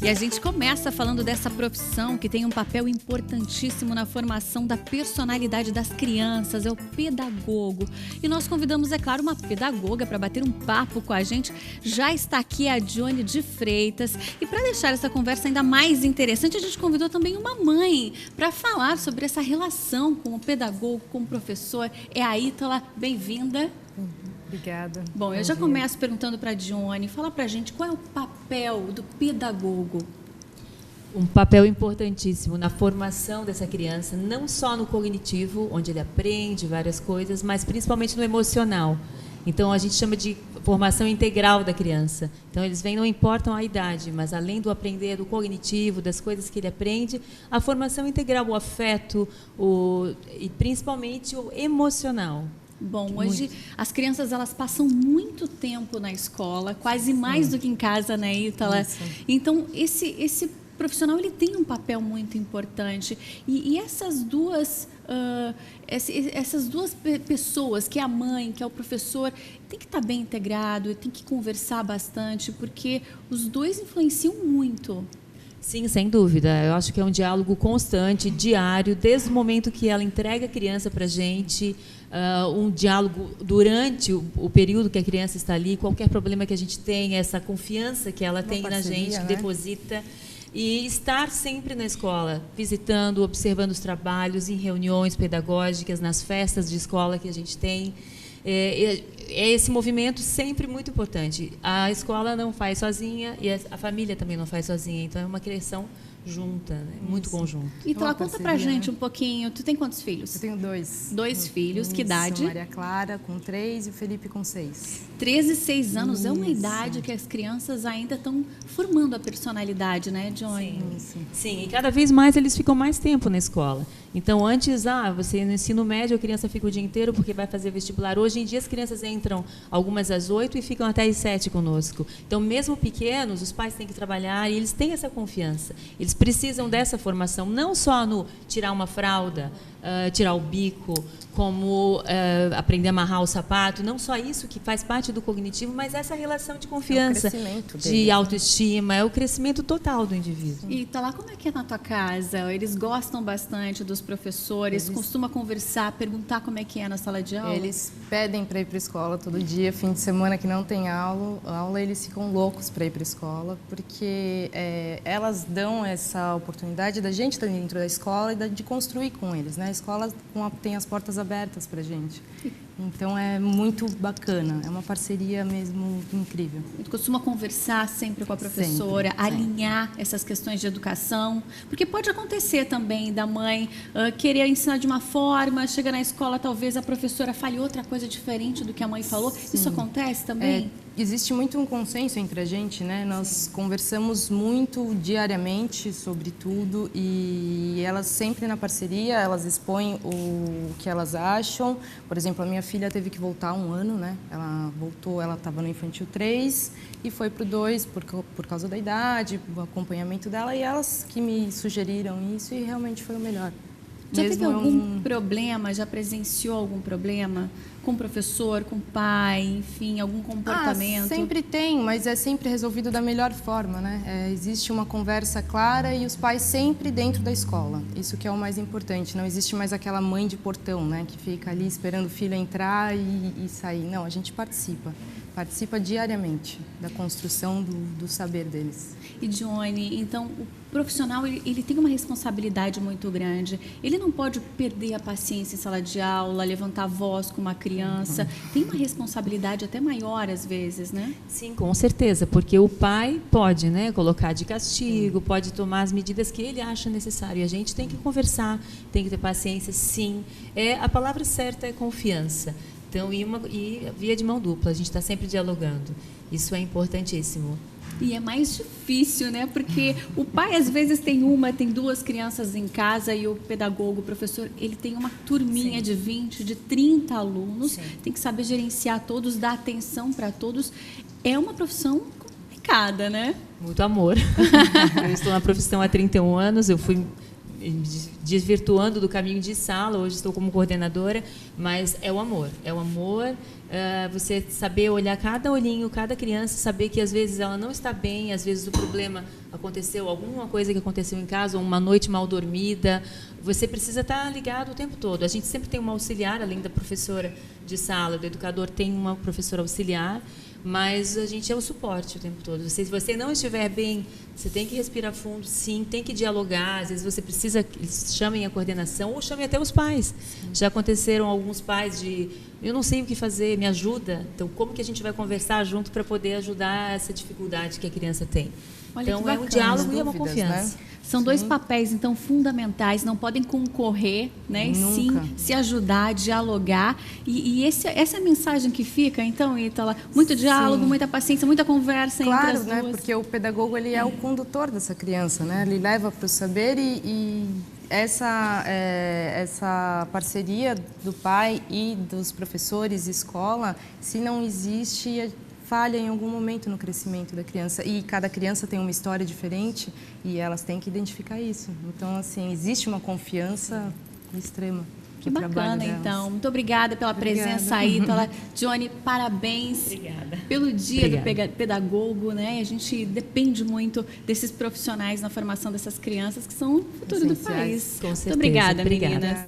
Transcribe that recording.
E a gente começa falando dessa profissão que tem um papel importantíssimo na formação da personalidade das crianças, é o pedagogo. E nós convidamos, é claro, uma pedagoga para bater um papo com a gente. Já está aqui a Dione de Freitas. E para deixar essa conversa ainda mais interessante, a gente convidou também uma mãe para falar sobre essa relação com o pedagogo, com o professor. É a Ítala, bem-vinda. Obrigada. Bom, eu já começo perguntando para a Dione, fala para a gente qual é o papel do pedagogo. Um papel importantíssimo na formação dessa criança, não só no cognitivo, onde ele aprende várias coisas, mas principalmente no emocional. Então, a gente chama de formação integral da criança. Então, eles vêm, não importam a idade, mas além do aprender do cognitivo, das coisas que ele aprende, a formação integral, o afeto, e principalmente o emocional. Bom, hoje as crianças elas passam muito tempo na escola, quase mais do que em casa, né, Ítala? Isso. Então, esse profissional ele tem um papel muito importante. E essas duas pessoas, que é a mãe, que é o professor, tem que estar bem integrado, tem que conversar bastante, porque os dois influenciam muito. Sim, sem dúvida. Eu acho que é um diálogo constante, diário, desde o momento que ela entrega a criança para a gente, um diálogo durante o período que a criança está ali, qualquer problema que a gente tenha, essa confiança que ela tem na gente, que deposita. E estar sempre na escola, visitando, observando os trabalhos, em reuniões pedagógicas, nas festas de escola que a gente tem. É esse movimento sempre muito importante. A escola não faz sozinha e a família também não faz sozinha. Então, é uma criação junta, né? Muito conjunto. Ítala, conta pra gente um pouquinho. Tu tem quantos filhos? Eu tenho dois. Dois filhos, que idade? Maria Clara com 3 e o Felipe com 6. 13 e 6 anos. Isso. É uma idade que as crianças ainda estão formando a personalidade, né, Dione? Sim, e cada vez mais eles ficam mais tempo na escola. Então, antes, você no ensino médio, a criança fica o dia inteiro porque vai fazer vestibular. Hoje em dia, as crianças entram algumas às 8 e ficam até às 7 conosco. Então, mesmo pequenos, os pais têm que trabalhar e eles têm essa confiança. Eles precisam dessa formação, não só no tirar uma fralda, tirar o bico, como aprender a amarrar o sapato, não só isso que faz parte do cognitivo, mas essa relação de confiança, de autoestima, é o crescimento total do indivíduo. E tá lá, como é que é na tua casa? Eles gostam bastante dos professores, costumam conversar, perguntar como é que é na sala de aula? Eles pedem para ir para a escola todo dia, fim de semana que não tem aula eles ficam loucos para ir para a escola, porque elas dão essa oportunidade da gente estar dentro da escola e de construir com eles, né? A escola tem as portas abertas para a gente. Então, é muito bacana. É uma parceria mesmo incrível. Tu costuma conversar sempre com a professora, sempre. Alinhar essas questões de educação? Porque pode acontecer também da mãe querer ensinar de uma forma, chega na escola, talvez a professora fale outra coisa diferente do que a mãe falou. Sim. Isso acontece também? Existe muito um consenso entre a gente, né? Nós conversamos muito diariamente sobre tudo e elas sempre na parceria, elas expõem o que elas acham. Por exemplo, a minha filha teve que voltar 1 ano, né? Ela voltou, ela estava no infantil 3 e foi para o 2 por causa da idade, o acompanhamento dela, e elas que me sugeriram isso e realmente foi o melhor. Já teve algum problema, já presenciou algum problema com o professor, com o pai, enfim, algum comportamento? Sempre tem, mas é sempre resolvido da melhor forma, né? Existe uma conversa clara e os pais sempre dentro da escola. Isso que é o mais importante. Não existe mais aquela mãe de portão, né? Que fica ali esperando o filho entrar e sair. Não, a gente participa diariamente da construção do saber deles. E, Dione, então, o profissional ele tem uma responsabilidade muito grande. Ele não pode perder a paciência em sala de aula, levantar a voz com uma criança. Tem uma responsabilidade até maior, às vezes, né? Sim, com certeza, porque o pai pode, né, colocar de castigo, pode tomar as medidas que ele acha necessário. E a gente tem que conversar, tem que ter paciência, sim. A palavra certa é confiança. Então, e via de mão dupla, a gente está sempre dialogando. Isso é importantíssimo. E é mais difícil, né? Porque o pai, às vezes, tem 2 crianças em casa e o pedagogo, o professor, ele tem uma turminha de 20, de 30 alunos. Sim. Tem que saber gerenciar todos, dar atenção para todos. É uma profissão complicada, né? Muito amor. Eu estou na profissão há 31 anos, eu fui desvirtuando do caminho de sala, hoje estou como coordenadora, mas é o amor, você saber olhar cada olhinho, cada criança, saber que às vezes ela não está bem, às vezes o problema aconteceu, alguma coisa que aconteceu em casa, ou uma noite mal dormida, você precisa estar ligado o tempo todo. A gente sempre tem uma auxiliar, além da professora de sala, do educador, tem uma professora auxiliar, mas a gente é o suporte o tempo todo. Se você não estiver bem, você tem que respirar fundo, sim, tem que dialogar. Às vezes você precisa que eles chamem a coordenação ou chamem até os pais. Sim. Já aconteceram alguns pais de, eu não sei o que fazer, me ajuda. Então, como que a gente vai conversar junto para poder ajudar essa dificuldade que a criança tem? Olha, então, é um diálogo e é uma confiança. Né? São dois papéis, então, fundamentais, não podem concorrer, né? E sim se ajudar, dialogar. E essa é a mensagem que fica, então, Ítala? Muito diálogo, muita paciência, muita conversa entre as duas. Claro, né? Porque o pedagogo ele é o condutor dessa criança, né? Ele leva para o saber e essa parceria do pai e dos professores, escola, se não existe, falha em algum momento no crescimento da criança. E cada criança tem uma história diferente e elas têm que identificar isso. Então, assim, existe uma confiança extrema. Que bacana, então. Muito obrigada pela presença aí, Ítala. Johnny, parabéns pelo Dia do Pedagogo, né? A gente depende muito desses profissionais na formação dessas crianças que são o futuro do país. Com certeza. Muito obrigada, meninas.